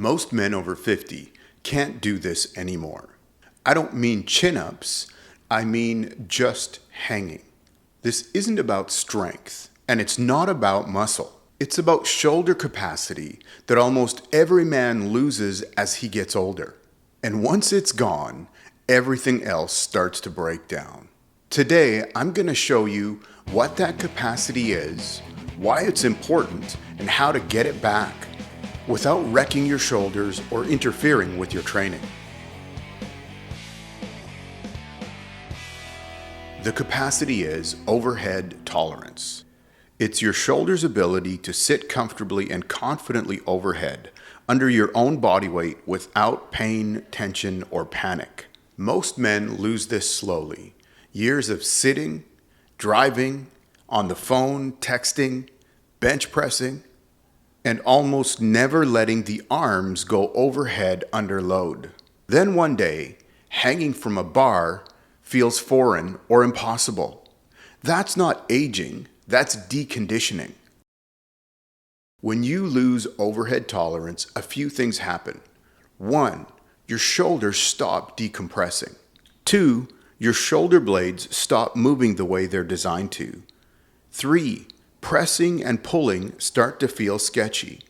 Most men over 50 can't do this anymore. I don't mean chin-ups, I mean just hanging. This isn't about strength, and it's not about muscle. It's about shoulder capacity that almost every man loses as he gets older. And once it's gone, everything else starts to break down. Today, I'm going to show you what that capacity is, why it's important, and how to get it back without wrecking your shoulders or interfering with your training. The capacity is overhead tolerance. It's your shoulder's ability to sit comfortably and confidently overhead under your own body weight without pain, tension, or panic. Most men lose this slowly. Years of sitting, driving, on the phone, texting, bench pressing, and almost never letting the arms go overhead under load. Then one day, hanging from a bar feels foreign or impossible. That's not aging, that's deconditioning. When you lose overhead tolerance, a few things happen. 1, your shoulders stop decompressing. 2, your shoulder blades stop moving the way they're designed to. 3, pressing and pulling start to feel sketchy.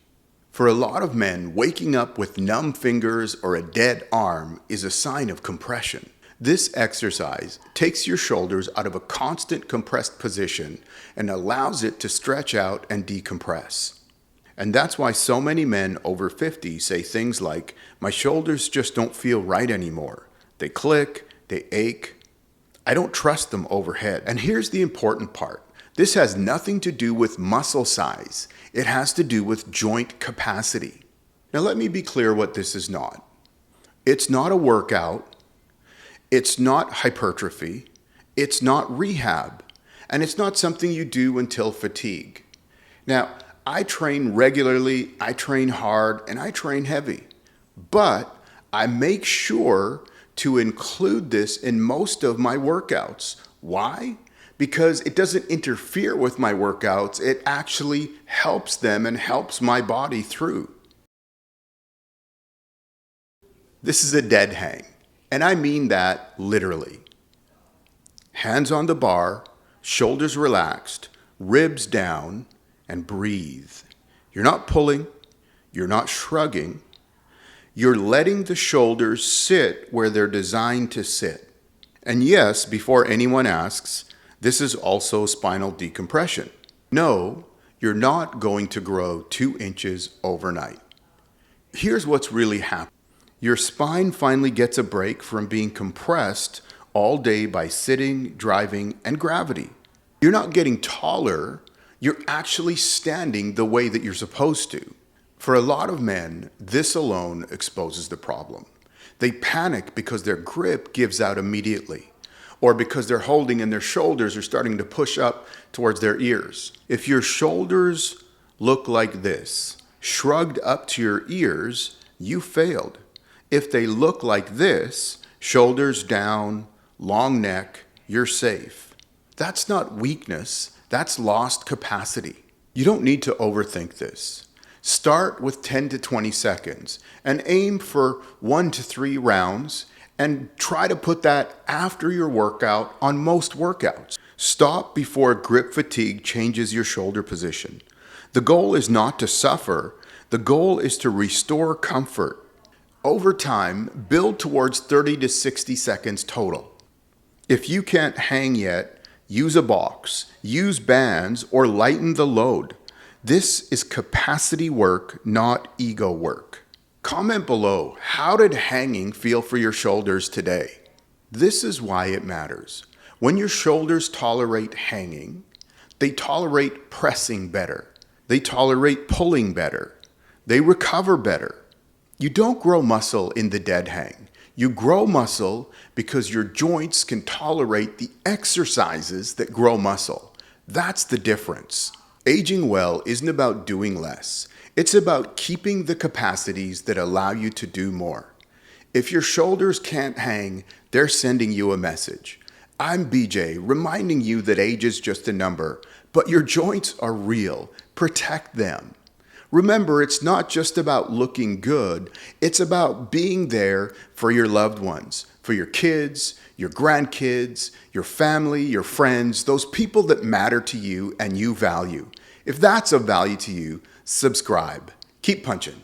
For a lot of men, waking up with numb fingers or a dead arm is a sign of compression. This exercise takes your shoulders out of a constant compressed position and allows it to stretch out and decompress. And that's why so many men over 50 say things like, "My shoulders just don't feel right anymore. They click, they ache. I don't trust them overhead." And here's the important part. This has nothing to do with muscle size. It has to do with joint capacity. Now let me be clear what this is not. It's not a workout. It's not hypertrophy. It's not rehab. And it's not something you do until fatigue. Now, I train regularly, I train hard, and I train heavy. But I make sure to include this in most of my workouts. Why? Because it doesn't interfere with my workouts, it actually helps them and helps my body through. This is a dead hang, and I mean that literally. Hands on the bar, shoulders relaxed, ribs down, and breathe. You're not pulling, you're not shrugging, you're letting the shoulders sit where they're designed to sit. And yes, before anyone asks, this is also spinal decompression. No, you're not going to grow 2 inches overnight. Here's what's really happening. Your spine finally gets a break from being compressed all day by sitting, driving, and gravity. You're not getting taller, you're actually standing the way that you're supposed to. For a lot of men, this alone exposes the problem. They panic because their grip gives out immediately, or because they're holding and their shoulders are starting to push up towards their ears. If your shoulders look like this, shrugged up to your ears, you failed. If they look like this, shoulders down, long neck, you're safe. That's not weakness, that's lost capacity. You don't need to overthink this. Start with 10 to 20 seconds and aim for 1 to 3 rounds and try to put that after your workout on most workouts. Stop before grip fatigue changes your shoulder position. The goal is not to suffer, the goal is to restore comfort. Over time, build towards 30 to 60 seconds total. If you can't hang yet, use a box, use bands, or lighten the load. This is capacity work, not ego work. Comment below, how did hanging feel for your shoulders today? This is why it matters. When your shoulders tolerate hanging, they tolerate pressing better. They tolerate pulling better. They recover better. You don't grow muscle in the dead hang. You grow muscle because your joints can tolerate the exercises that grow muscle. That's the difference. Aging well isn't about doing less. It's about keeping the capacities that allow you to do more. If your shoulders can't hang, they're sending you a message. I'm BJ, reminding you that age is just a number, but your joints are real. Protect them. Remember, it's not just about looking good, it's about being there for your loved ones, for your kids, your grandkids, your family, your friends, those people that matter to you and you value. If that's of value to you, subscribe. Keep punching.